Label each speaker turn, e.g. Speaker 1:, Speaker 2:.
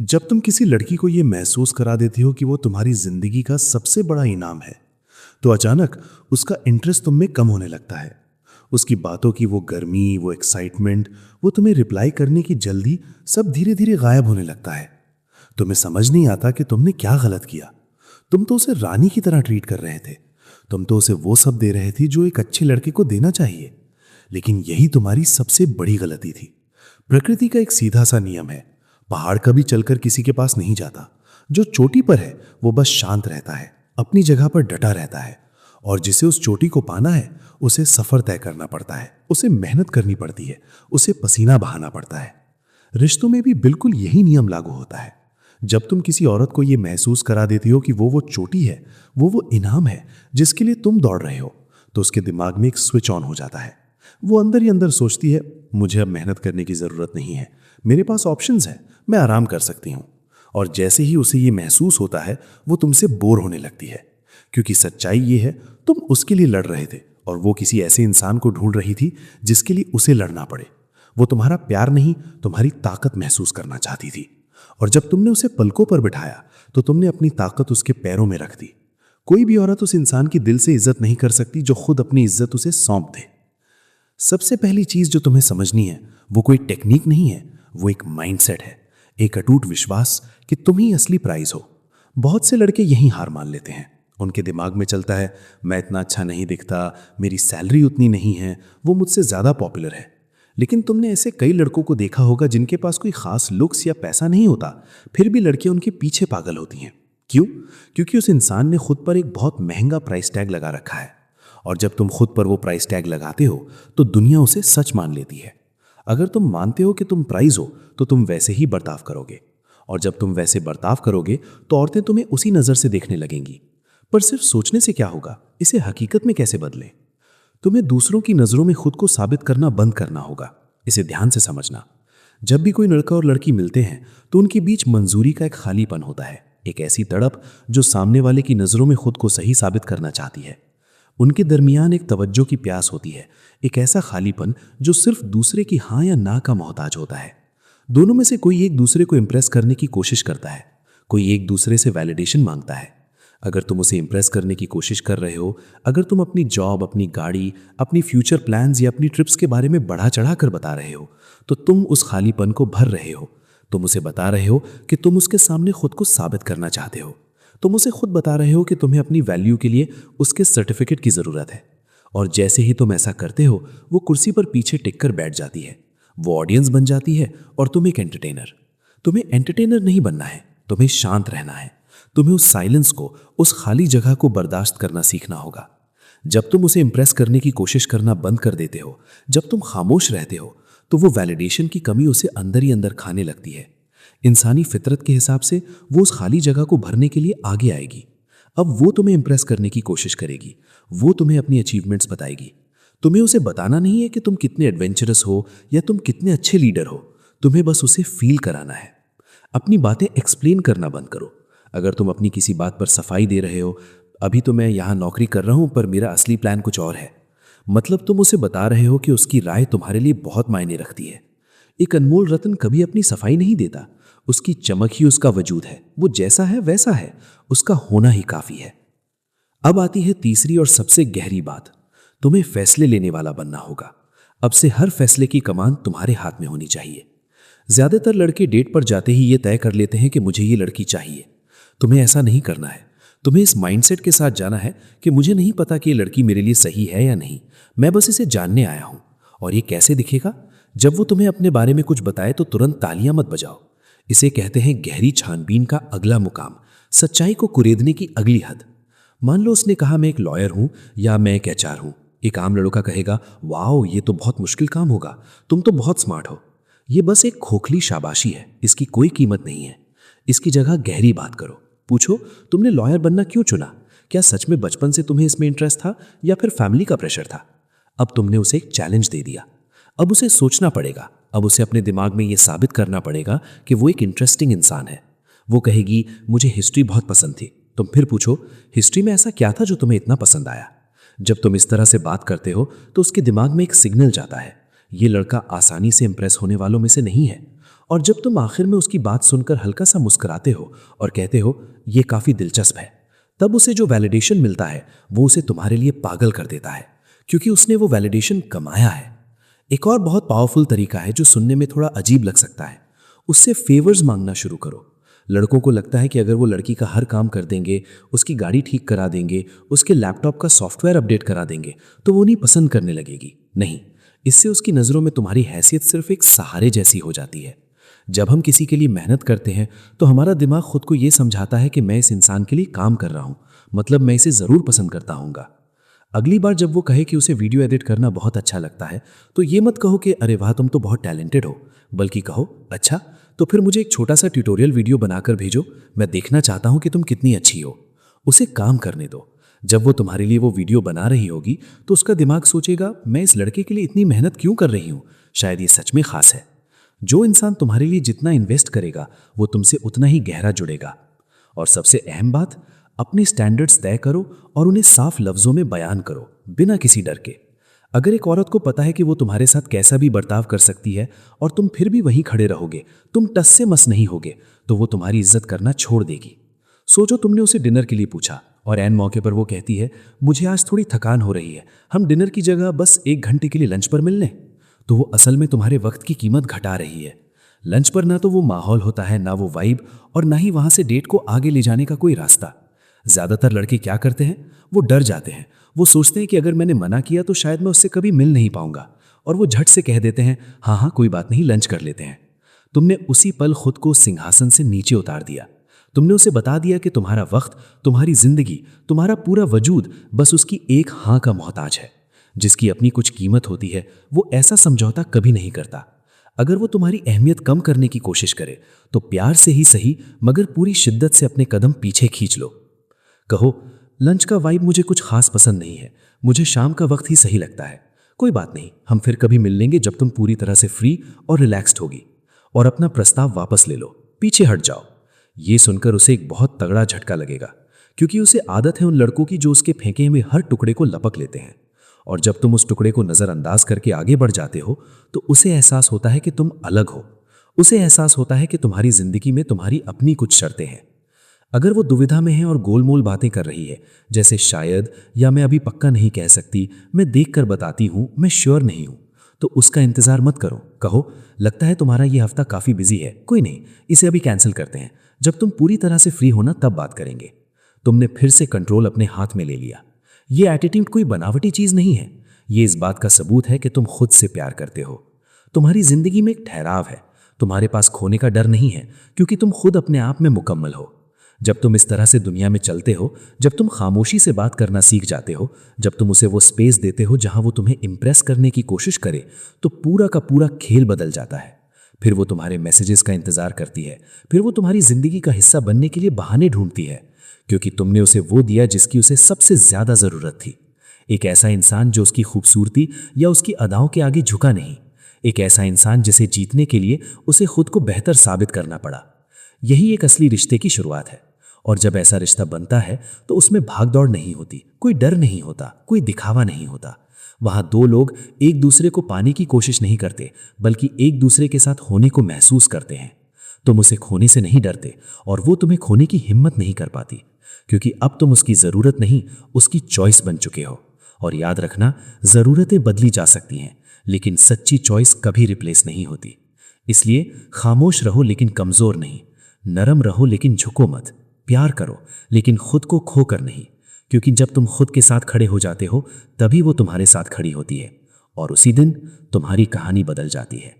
Speaker 1: जब तुम किसी लड़की को यह महसूस करा देती हो कि वो तुम्हारी जिंदगी का सबसे बड़ा इनाम है, तो अचानक उसका इंटरेस्ट तुम में कम होने लगता है। उसकी बातों की वो गर्मी, वो एक्साइटमेंट, वो तुम्हें रिप्लाई करने की जल्दी, सब धीरे धीरे गायब होने लगता है। तुम्हें समझ नहीं आता कि तुमने क्या गलत किया। तुम तो उसे रानी की तरह ट्रीट कर रहे थे। तुम तो उसे वो सब दे रहे थे जो एक अच्छे लड़के को देना चाहिए। लेकिन यही तुम्हारी सबसे बड़ी गलती थी। प्रकृति का एक सीधा सा नियम है, पहाड़ कभी चलकर किसी के पास नहीं जाता। जो चोटी पर है वो बस शांत रहता है, अपनी जगह पर डटा रहता है। और जिसे उस चोटी को पाना है, उसे सफर तय करना पड़ता है, उसे मेहनत करनी पड़ती है, उसे पसीना बहाना पड़ता है। रिश्तों में भी बिल्कुल यही नियम लागू होता है। जब तुम किसी औरत को यह महसूस करा देती हो कि वो चोटी है, वो इनाम है जिसके लिए तुम दौड़ रहे हो, तो उसके दिमाग में एक स्विच ऑन हो जाता है। वो अंदर ही अंदर सोचती है, मुझे अब मेहनत करने की जरूरत नहीं है, मेरे पास ऑप्शंस हैं, मैं आराम कर सकती हूं। और जैसे ही उसे ये महसूस होता है, वो तुमसे बोर होने लगती है। क्योंकि सच्चाई ये है, तुम उसके लिए लड़ रहे थे और वो किसी ऐसे इंसान को ढूंढ रही थी जिसके लिए उसे लड़ना पड़े। वो तुम्हारा प्यार नहीं, तुम्हारी ताकत महसूस करना चाहती थी। और जब तुमने उसे पलकों पर बिठाया, तो तुमने अपनी ताकत उसके पैरों में रख दी। कोई भी औरत उस इंसान की दिल से इज्जत नहीं कर सकती जो खुद अपनी इज्जत उसे सौंप दे। सबसे पहली चीज जो तुम्हें समझनी है, वो कोई टेक्निक नहीं है, वो एक माइंडसेट है। एक अटूट विश्वास कि तुम ही असली प्राइज हो। बहुत से लड़के यही हार मान लेते हैं। उनके दिमाग में चलता है, मैं इतना अच्छा नहीं दिखता, मेरी सैलरी उतनी नहीं है, वो मुझसे ज्यादा पॉपुलर है। लेकिन तुमने ऐसे कई लड़कों को देखा होगा जिनके पास कोई खास लुक्स या पैसा नहीं होता, फिर भी लड़कियां उनके पीछे पागल होती हैं। क्यों? क्योंकि उस इंसान ने खुद पर एक बहुत महंगा प्राइस टैग लगा रखा है। और जब तुम खुद पर वो प्राइस टैग लगाते हो, तो दुनिया उसे सच मान लेती है। अगर तुम मानते हो कि तुम प्राइज हो, तो तुम वैसे ही बर्ताव करोगे। और जब तुम वैसे बर्ताव करोगे, तो औरतें तुम्हें उसी नजर से देखने लगेंगी। पर सिर्फ सोचने से क्या होगा, इसे हकीकत में कैसे बदले? तुम्हें दूसरों की नजरों में खुद को साबित करना बंद करना होगा। इसे ध्यान से समझना। जब भी कोई लड़का और लड़की मिलते हैं, तो उनके बीच मंजूरी का एक खालीपन होता है, एक ऐसी तड़प जो सामने वाले की नजरों में खुद को सही साबित करना चाहती है। उनके दरमियान एक तवज्जो की प्यास होती है, एक ऐसा खालीपन जो सिर्फ दूसरे की हाँ या ना का मोहताज होता है। दोनों में से कोई एक दूसरे को इंप्रेस करने की कोशिश करता है, कोई एक दूसरे से वैलिडेशन मांगता है। अगर तुम उसे इंप्रेस करने की कोशिश कर रहे हो, अगर तुम अपनी जॉब, अपनी गाड़ी, अपनी फ्यूचर प्लान्स या अपनी ट्रिप्स के बारे में बढ़ा चढ़ा कर बता रहे हो, तो तुम उस खालीपन को भर रहे हो। तुम उसे बता रहे हो कि तुम उसके सामने खुद को साबित करना चाहते हो। तुम उसे खुद बता रहे हो कि तुम्हें अपनी वैल्यू के लिए उसके सर्टिफिकेट की जरूरत है। और जैसे ही तुम ऐसा करते हो, वो कुर्सी पर पीछे टिककर बैठ जाती है, वो ऑडियंस बन जाती है और तुम एक एंटरटेनर। तुम्हें एंटरटेनर नहीं बनना है, तुम्हें शांत रहना है। तुम्हें उस साइलेंस को, उस खाली जगह को बर्दाश्त करना सीखना होगा। जब तुम उसे इंप्रेस करने की कोशिश करना बंद कर देते हो, जब तुम खामोश रहते हो, तो वो वैलिडेशन की कमी उसे अंदर ही अंदर खाने लगती है। इंसानी फितरत के हिसाब से वो उस खाली जगह को भरने के लिए आगे आएगी। अब वो तुम्हें इंप्रेस करने की कोशिश करेगी, वो तुम्हें अपनी अचीवमेंट्स बताएगी। तुम्हें उसे बताना नहीं है कि तुम कितने एडवेंचरस हो या तुम कितने अच्छे लीडर हो, तुम्हें बस उसे फील कराना है। अपनी बातें एक्सप्लेन करना बंद करो। अगर तुम अपनी किसी बात पर सफाई दे रहे हो, अभी तो मैं यहाँ नौकरी कर रहा हूँ पर मेरा असली प्लान कुछ और है, मतलब तुम उसे बता रहे हो कि उसकी राय तुम्हारे लिए बहुत मायने रखती है। एक अनमोल रत्न कभी अपनी सफाई नहीं देता, उसकी चमक ही उसका वजूद है। वो जैसा है वैसा है, उसका होना ही काफी है। अब आती है तीसरी और सबसे गहरी बात, तुम्हें फैसले लेने वाला बनना होगा। अब से हर फैसले की कमान तुम्हारे हाथ में होनी चाहिए। ज्यादातर लड़के डेट पर जाते ही ये तय कर लेते हैं कि मुझे ये लड़की चाहिए। तुम्हें ऐसा नहीं करना है। तुम्हें इस माइंडसेट के साथ जाना है कि मुझे नहीं पता कि ये लड़की मेरे लिए सही है या नहीं, मैं बस इसे जानने आया हूं। और ये कैसे दिखेगा? जब वो तुम्हें अपने बारे में कुछ बताए तो तुरंत तालियां मत बजाओ। इसे कहते हैं गहरी छानबीन का अगला मुकाम, सच्चाई को कुरेदने की अगली हद। मान लो उसने कहा, मैं एक लॉयर हूं या मैं एक एचआर हूं। एक आम लड़का कहेगा, वाओ ये तो बहुत मुश्किल काम होगा, तुम तो बहुत स्मार्ट हो। ये बस एक खोखली शाबाशी है, इसकी कोई कीमत नहीं है। इसकी जगह गहरी बात करो। पूछो, तुमने लॉयर बनना क्यों चुना? क्या सच में बचपन से तुम्हें इसमें इंटरेस्ट था या फिर फैमिली का प्रेशर था? अब तुमने उसे एक चैलेंज दे दिया। अब उसे सोचना पड़ेगा, अब उसे अपने दिमाग में यह साबित करना पड़ेगा कि वो एक इंटरेस्टिंग इंसान है। वो कहेगी, मुझे हिस्ट्री बहुत पसंद थी। तुम फिर पूछो, हिस्ट्री में ऐसा क्या था जो तुम्हें इतना पसंद आया? जब तुम इस तरह से बात करते हो, तो उसके दिमाग में एक सिग्नल जाता है, ये लड़का आसानी से इंप्रेस होने वालों में से नहीं है।
Speaker 2: और जब तुम आखिर में उसकी बात सुनकर हल्का सा मुस्कुराते हो और कहते हो ये काफ़ी दिलचस्प है, तब उसे जो वैलिडेशन मिलता है वो उसे तुम्हारे लिए पागल कर देता है, क्योंकि उसने वो वैलिडेशन कमाया है। एक और बहुत पावरफुल तरीका है जो सुनने में थोड़ा अजीब लग सकता है। उससे फेवर्स मांगना शुरू करो। लड़कों को लगता है कि अगर वो लड़की का हर काम कर देंगे, उसकी गाड़ी ठीक करा देंगे, उसके लैपटॉप का सॉफ्टवेयर अपडेट करा देंगे, तो वो उन्हें पसंद करने लगेगी। नहीं, इससे उसकी नज़रों में तुम्हारी हैसियत सिर्फ एक सहारे जैसी हो जाती है। जब हम किसी के लिए मेहनत करते हैं तो हमारा दिमाग खुद को ये समझाता है कि मैं इस इंसान के लिए काम कर रहा हूँ, मतलब मैं इसे ज़रूर पसंद करता हूँगा। अगली बार जब वो कहे कि उसे वीडियो एडिट करना बहुत अच्छा लगता है, तो ये मत कहो कि अरे वाह तुम तो बहुत टैलेंटेड हो, बल्कि कहो अच्छा तो फिर मुझे एक छोटा सा ट्यूटोरियल वीडियो बनाकर भेजो, मैं देखना चाहता हूँ कि तुम कितनी अच्छी हो। उसे काम करने दो। जब वो तुम्हारे लिए वो वीडियो बना रही होगी तो उसका दिमाग सोचेगा मैं इस लड़के के लिए इतनी मेहनत क्यों कर रही हूँ, शायद ये सच में खास है। जो इंसान तुम्हारे लिए जितना इन्वेस्ट करेगा वो तुमसे उतना ही गहरा जुड़ेगा। और सबसे अहम बात, अपने स्टैंडर्ड्स तय करो और उन्हें साफ लफ्जों में बयान करो, बिना किसी डर के। अगर एक औरत को पता है कि वो तुम्हारे साथ कैसा भी बर्ताव कर सकती है और तुम फिर भी वहीं खड़े रहोगे, तुम टस से मस नहीं होगे, तो वो तुम्हारी इज्जत करना छोड़ देगी। सोचो तुमने उसे डिनर के लिए पूछा और ऐन मौके पर वो कहती है मुझे आज थोड़ी थकान हो रही है, हम डिनर की जगह बस 1 घंटे के लिए लंच पर मिल लें। तो वो असल में तुम्हारे वक्त की कीमत घटा रही है। लंच पर ना तो वो माहौल होता है, ना वो वाइब, और ना ही वहां से डेट को आगे ले जाने का कोई रास्ता। ज्यादातर लड़के क्या करते हैं, वो डर जाते हैं। वो सोचते हैं कि अगर मैंने मना किया तो शायद मैं उससे कभी मिल नहीं पाऊंगा, और वो झट से कह देते हैं हाँ हाँ कोई बात नहीं, लंच कर लेते हैं। तुमने उसी पल खुद को सिंहासन से नीचे उतार दिया। तुमने उसे बता दिया कि तुम्हारा वक्त, तुम्हारी जिंदगी, तुम्हारा पूरा वजूद बस उसकी एक हाँ का मोहताज है। जिसकी अपनी कुछ कीमत होती है वो ऐसा समझौता कभी नहीं करता। अगर वो तुम्हारी अहमियत कम करने की कोशिश करे तो प्यार से ही सही मगर पूरी शिद्दत से अपने कदम पीछे खींच लो। कहो लंच का वाइब मुझे कुछ खास पसंद नहीं है, मुझे शाम का वक्त ही सही लगता है। कोई बात नहीं, हम फिर कभी मिल लेंगे जब तुम पूरी तरह से फ्री और रिलैक्स्ड होगी। और अपना प्रस्ताव वापस ले लो, पीछे हट जाओ। ये सुनकर उसे एक बहुत तगड़ा झटका लगेगा, क्योंकि उसे आदत है उन लड़कों की जो उसके फेंके हुए हर टुकड़े को लपक लेते हैं। और जब तुम उस टुकड़े को नजरअंदाज करके आगे बढ़ जाते हो तो उसे एहसास होता है कि तुम अलग हो। उसे एहसास होता है कि तुम्हारी जिंदगी में तुम्हारी अपनी कुछ शर्तें हैं। अगर वो दुविधा में है और गोलमोल बातें कर रही है, जैसे शायद, या मैं अभी पक्का नहीं कह सकती, मैं देख कर बताती हूँ, मैं श्योर नहीं हूँ, तो उसका इंतजार मत करो। कहो लगता है तुम्हारा ये हफ्ता काफी बिजी है, कोई नहीं, इसे अभी कैंसिल करते हैं, जब तुम पूरी तरह से फ्री होना तब बात करेंगे। तुमने फिर से कंट्रोल अपने हाथ में ले लिया। ये एटीट्यूड कोई बनावटी चीज नहीं है, ये इस बात का सबूत है कि तुम खुद से प्यार करते हो। तुम्हारी जिंदगी में एक ठहराव है, तुम्हारे पास खोने का डर नहीं है, क्योंकि तुम खुद अपने आप में मुकम्मल हो। जब तुम इस तरह से दुनिया में चलते हो, जब तुम खामोशी से बात करना सीख जाते हो, जब तुम उसे वो स्पेस देते हो जहां वो तुम्हें इंप्रेस करने की कोशिश करे, तो पूरा का पूरा खेल बदल जाता है। फिर वो तुम्हारे मैसेजेस का इंतजार करती है, फिर वो तुम्हारी जिंदगी का हिस्सा बनने के लिए बहाने ढूंढती है, क्योंकि तुमने उसे वो दिया जिसकी उसे सबसे ज्यादा जरूरत थी। एक ऐसा इंसान जो उसकी खूबसूरती या उसकी अदाओं के आगे झुका नहीं। एक ऐसा इंसान जिसे जीतने के लिए उसे खुद को बेहतर साबित करना पड़ा। यही एक असली रिश्ते की शुरुआत है। और जब ऐसा रिश्ता बनता है तो उसमें भागदौड़ नहीं होती, कोई डर नहीं होता, कोई दिखावा नहीं होता। वहां दो लोग एक दूसरे को पाने की कोशिश नहीं करते, बल्कि एक दूसरे के साथ होने को महसूस करते हैं। तुम उसे खोने से नहीं डरते और वो तुम्हें खोने की हिम्मत नहीं कर पाती, क्योंकि अब तुम उसकी जरूरत नहीं, उसकी चॉइस बन चुके हो। और याद रखना, जरूरतें बदली जा सकती हैं, लेकिन सच्ची चॉइस कभी रिप्लेस नहीं होती। इसलिए खामोश रहो लेकिन कमजोर नहीं, नरम रहो लेकिन झुको मत, प्यार करो लेकिन खुद को खोकर नहीं, क्योंकि जब तुम खुद के साथ खड़े हो जाते हो तभी वो तुम्हारे साथ खड़ी होती है, और उसी दिन तुम्हारी कहानी बदल जाती है।